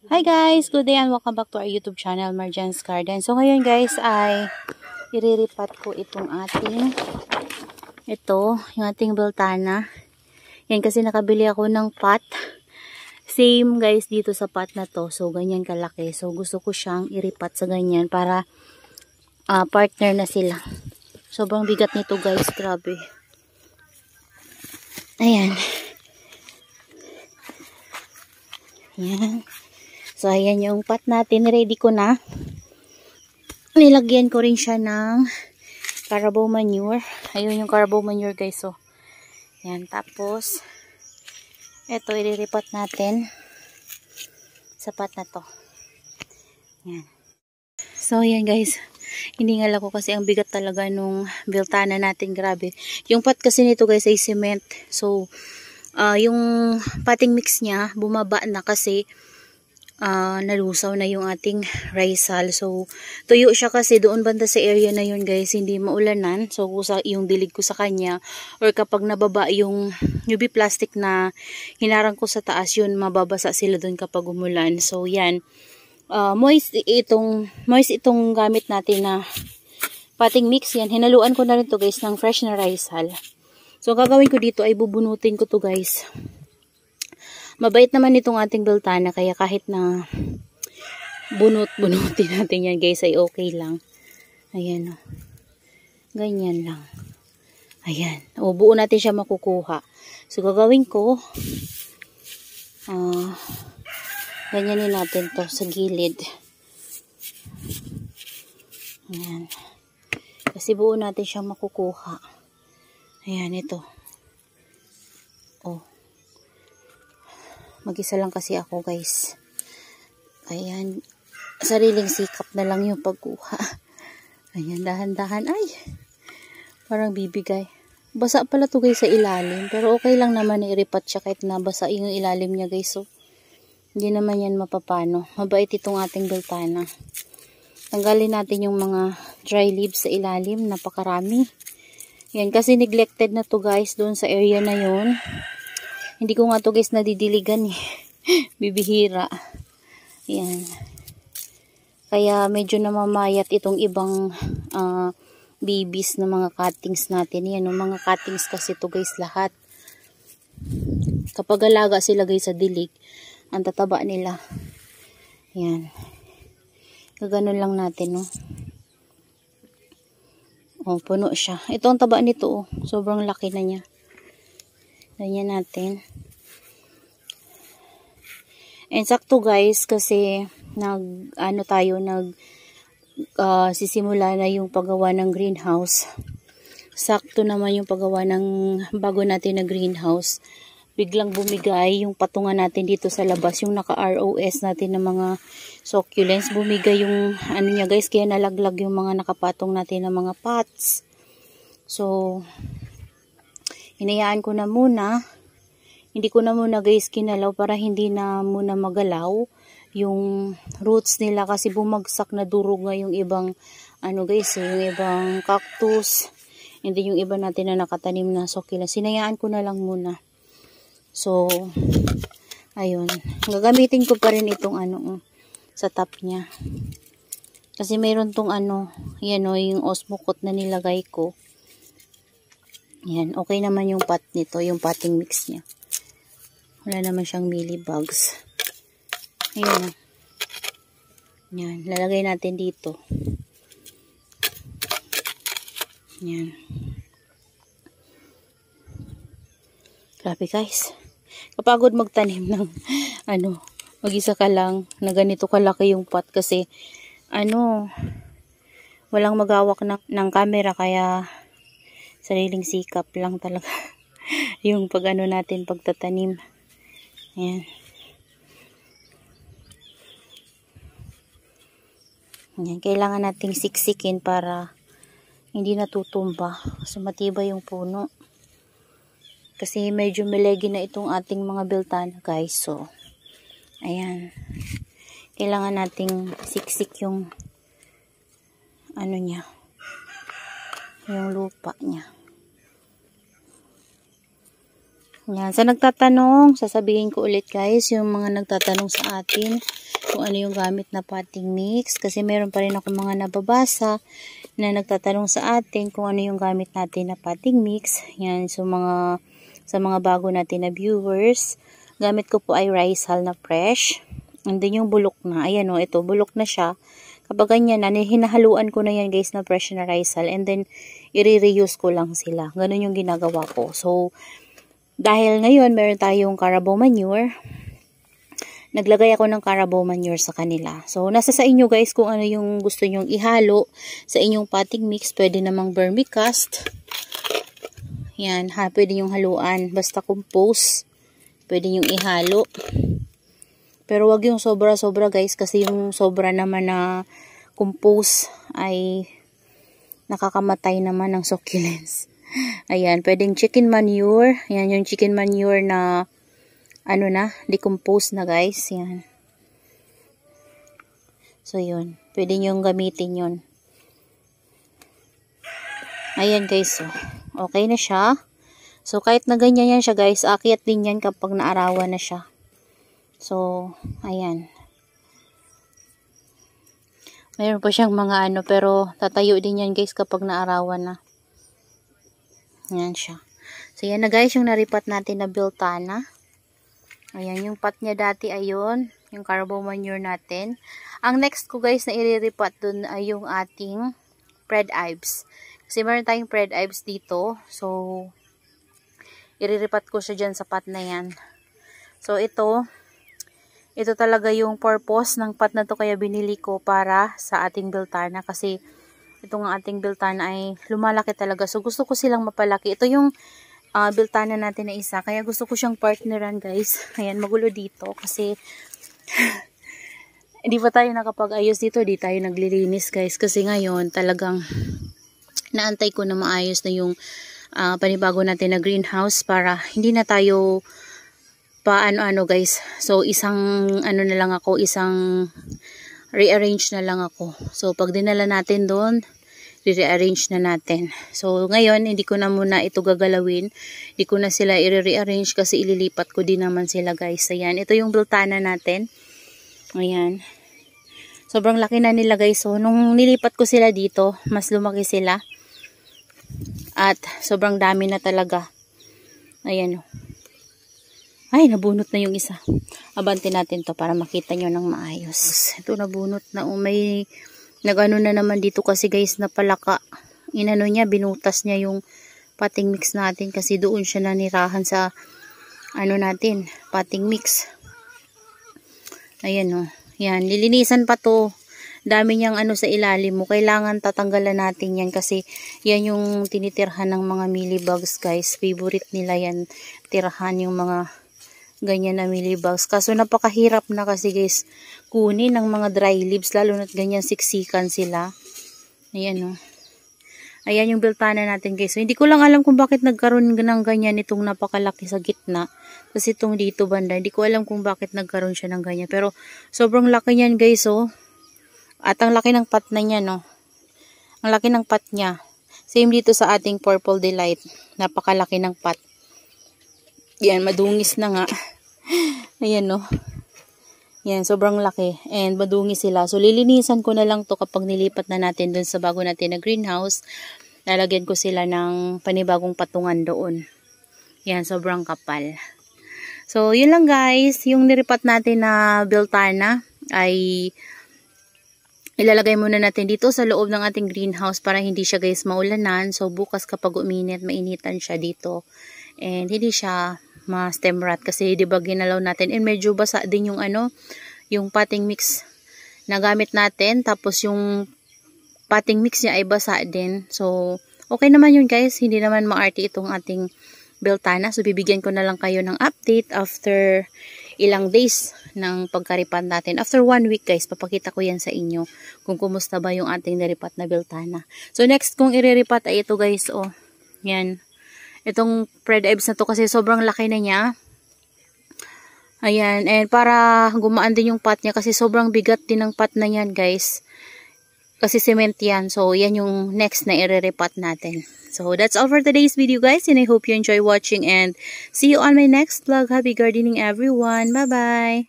Hi guys! Good day and welcome back to our YouTube channel, Marjan's Garden. So ngayon guys ay iriripat ko itong yung ating beltana. Yan kasi nakabili ako ng pot. Same guys dito sa pot na to. So ganyan kalaki. So gusto ko siyang iripat sa ganyan para partner na sila. Sobrang bigat nito guys, grabe. Ayan. Ayan. So, ayan yung pot natin. Ready ko na. Nilagyan ko rin siya ng carabao manure. Ayun yung carabao manure guys. So, ayan. Tapos, ito ililipat natin sa pot na to. Ayan. So, ayan guys. Hiningal ako kasi ang bigat talaga nung beltana natin. Grabe. Yung pot kasi nito guys ay cement. So, yung potting mix niya bumaba na kasi nalusaw na yung ating risal. So, tuyo siya kasi doon banda sa area na yun guys, hindi maulanan. So, yung dilig ko sa kanya, or kapag nababa yung UV plastic na hinarang ko sa taas, yun, mababasa sila doon kapag umulan. So, yan. Moist itong gamit natin na potting mix yan. Hinaluan ko na rin to guys ng fresh na risal. So, gagawin ko dito ay bubunutin ko to guys. Mabait naman itong ating beltana, kaya kahit na bunutin natin yan guys ay okay lang. Ayan o. Ganyan lang. Ayan. O, buo natin siya makukuha. So, gagawin ko, ganyanin natin to sa gilid. Ayan. Kasi buo natin siya makukuha. Ayan, ito. O. Mag-isa lang kasi ako guys. Ayan. Sariling sikap na lang yung pagkuha. Ayan, dahan-dahan. Ay! Parang bibigay. Basa pala to guys sa ilalim. Pero okay lang naman i-ripat siya kahit nabasa yung ilalim niya guys. So, hindi naman yan mapapano. Mabait itong ating beltana. Tanggalin natin yung mga dry leaves sa ilalim. Napakarami. Yan, kasi neglected na to guys doon sa area na yun. Hindi ko nga to guys nadidiligan eh. Bibihira. Ayan. Kaya medyo namamayat itong ibang babies na mga cuttings natin. Yan, mga cuttings kasi to guys lahat. Kapag alaga sila guys sa dilig, ang tataba nila. Ayan. Gaganon lang natin, no. Oh, puno siya. Ito ang taba nito, oh. Sobrang laki na niya. Ganyan natin. And sakto guys, kasi sisimula na yung paggawa ng greenhouse. Sakto naman yung paggawa ng bago natin na greenhouse. Biglang bumigay yung patungan natin dito sa labas, yung naka-ROS natin ng mga succulents. Bumigay yung niya guys, kaya nalaglag yung mga nakapatong natin ng mga pots. So, hinayaan ko na muna. Hindi ko na muna guys kinalaw para hindi na muna magalaw yung roots nila kasi bumagsak na durog nga yung ibang guys, yung ibang cactus. Hindi yung iba natin na nakatanim na succulents. Hinayaan ko na lang muna. So, ayun. Gagamitin ko pa rin itong sa top niya. Kasi mayroon tong yan o, yung osmocot na nilagay ko. Yan, okay naman yung pot nito, yung potting mix niya. Wala naman siyang mealybugs. Ayan. Yan, lalagay natin dito. Yan. Grabe guys. Kapagod magtanim ng mag-isa ka lang na ganito kalaki yung pot kasi walang magawak ng camera kaya sariling sikap lang talaga yung natin pagtatanim. Ayan. Ayan, kailangan nating siksikin para hindi natutumba. So, matibay yung puno. Kasi medyo malegi na itong ating mga beltana guys. So, ayan. Kailangan nating siksik yung niya. Yung lupa niya. Yan. Sa nagtatanong, sasabihin ko ulit guys, yung mga nagtatanong sa atin kung ano yung gamit na potting mix. Kasi meron pa rin ako mga nababasa na nagtatanong sa atin kung ano yung gamit natin na potting mix. Yan. So sa mga bago natin na viewers, gamit ko po ay rice hull na fresh. And then yung bulok na. Ayan o, ito, bulok na siya. Kapag ganyan na, hinahaluan ko na yan guys na fresh na rice hull. And then, i-reuse ko lang sila. Ganun yung ginagawa ko. So, dahil ngayon meron tayong carabao manure, naglagay ako ng carabao manure sa kanila. So, nasa sa inyo guys kung ano yung gusto nyong ihalo sa inyong potting mix. Pwede namang vermicast. Yan, pwede yung haluan. Basta compost, pwede yung ihalo. Pero wag yung sobra-sobra guys, kasi yung sobra naman na compost ay nakakamatay naman ng succulents. Ayan, pwedeng chicken manure. Ayan, yung chicken manure na ano na, decomposed na guys. Yan. So, yun. Pwede nyong gamitin yun. Ayan guys. So, okay na siya. So, kahit na ganyan yan siya guys, akyat din yan kapag naarawan na siya. So, ayan. Mayroon pa siyang mga ano, pero tatayo din yan guys kapag naarawan na. Ayan siya. So, yan na guys, yung naripat natin na biltana. Ayan, yung pot niya dati, ayun. Yung carabao manure natin. Ang next ko guys na iriripat dun ay yung ating Pred Ives. Kasi meron tayong Pred Ives dito. So, iriripat ko siya dyan sa pot na yan. So, ito talaga yung purpose ng pot na to, kaya binili ko para sa ating biltana. Kasi, itong ating biltana ay lumalaki talaga. So, gusto ko silang mapalaki. Ito yung biltana natin na isa. Kaya gusto ko siyang partneran, guys. Ayan, magulo dito. Kasi, hindi pa tayo nakapag-ayos dito. Di tayo naglilinis, guys. Kasi ngayon, talagang naantay ko na maayos na yung panibago natin na greenhouse para hindi na tayo paano-ano, guys. So, isang rearrange na lang ako. So, pag dinala natin doon, i-rearrange na natin. So, ngayon, hindi ko na muna ito gagalawin. Hindi ko na sila i-rearrange kasi ililipat ko din naman sila, guys. Ayan, ito yung biltana natin. Ayan. Sobrang laki na nila, guys. So, nung nilipat ko sila dito, mas lumaki sila. At, sobrang dami na talaga. Ayan, o. Ay, nabunot na yung isa. Abante natin to para makita nyo ng maayos. Ito, nabunot na. May nagano na naman dito kasi guys, napalaka. Inano niya, binutas niya yung potting mix natin kasi doon siya nanirahan sa ano natin, potting mix. Ayan o. Yan, lilinisan pa to. Dami niyang ano sa ilalim mo. Kailangan tatanggalan natin yan kasi yan yung tinitirhan ng mga mealybugs, guys. Favorite nila yan. Tirahan yung mga ganyan na mealybugs. Kaso napakahirap na kasi guys kunin ng mga dry leaves, lalo na't ganyan siksikan sila. Ayan o. Ayan yung biltana natin guys. So, hindi ko lang alam kung bakit nagkaroon ng ganyan itong napakalaki sa gitna. Kasi itong dito banda, hindi ko alam kung bakit nagkaroon siya ng ganyan. Pero sobrang laki niyan guys oh. At ang laki ng pot na niya no. Ang laki ng pot niya. Same dito sa ating Purple Delight. Napakalaki ng pot. Yan, madungis na nga. Ayan, no. Yan, sobrang laki. And madungis sila. So, lilinisan ko na lang to kapag nilipat na natin dun sa bago natin na greenhouse. Lalagyan ko sila ng panibagong patungan doon. Yan, sobrang kapal. So, yun lang guys. Yung niripat natin na biltana ay ilalagay muna natin dito sa loob ng ating greenhouse para hindi siya guys maulanan. So, bukas kapag uminit, mainitan siya dito. And hindi siya ma-stem rot kasi 'di ba ginalaw natin and medyo basa din yung ano, yung potting mix na gamit natin, tapos yung potting mix niya ay basa din. So, okay naman yun guys, hindi naman maarte itong ating biltana. So, bibigyan ko na lang kayo ng update after ilang days ng pagkaripat natin. After 1 week guys, papakita ko yan sa inyo kung kumusta ba yung ating naripat na biltana. So, next kong iriripat ay ito guys, oh. Yan. Itong Pred Ives na to kasi sobrang laki na niya. Ayan. And para gumaan din yung pot niya kasi sobrang bigat din ng pot na yan guys. Kasi cement yan. So, yan yung next na iriripat natin. So that's all for today's video, guys, and I hope you enjoy watching, and see you on my next vlog. Happy gardening, everyone. Bye bye.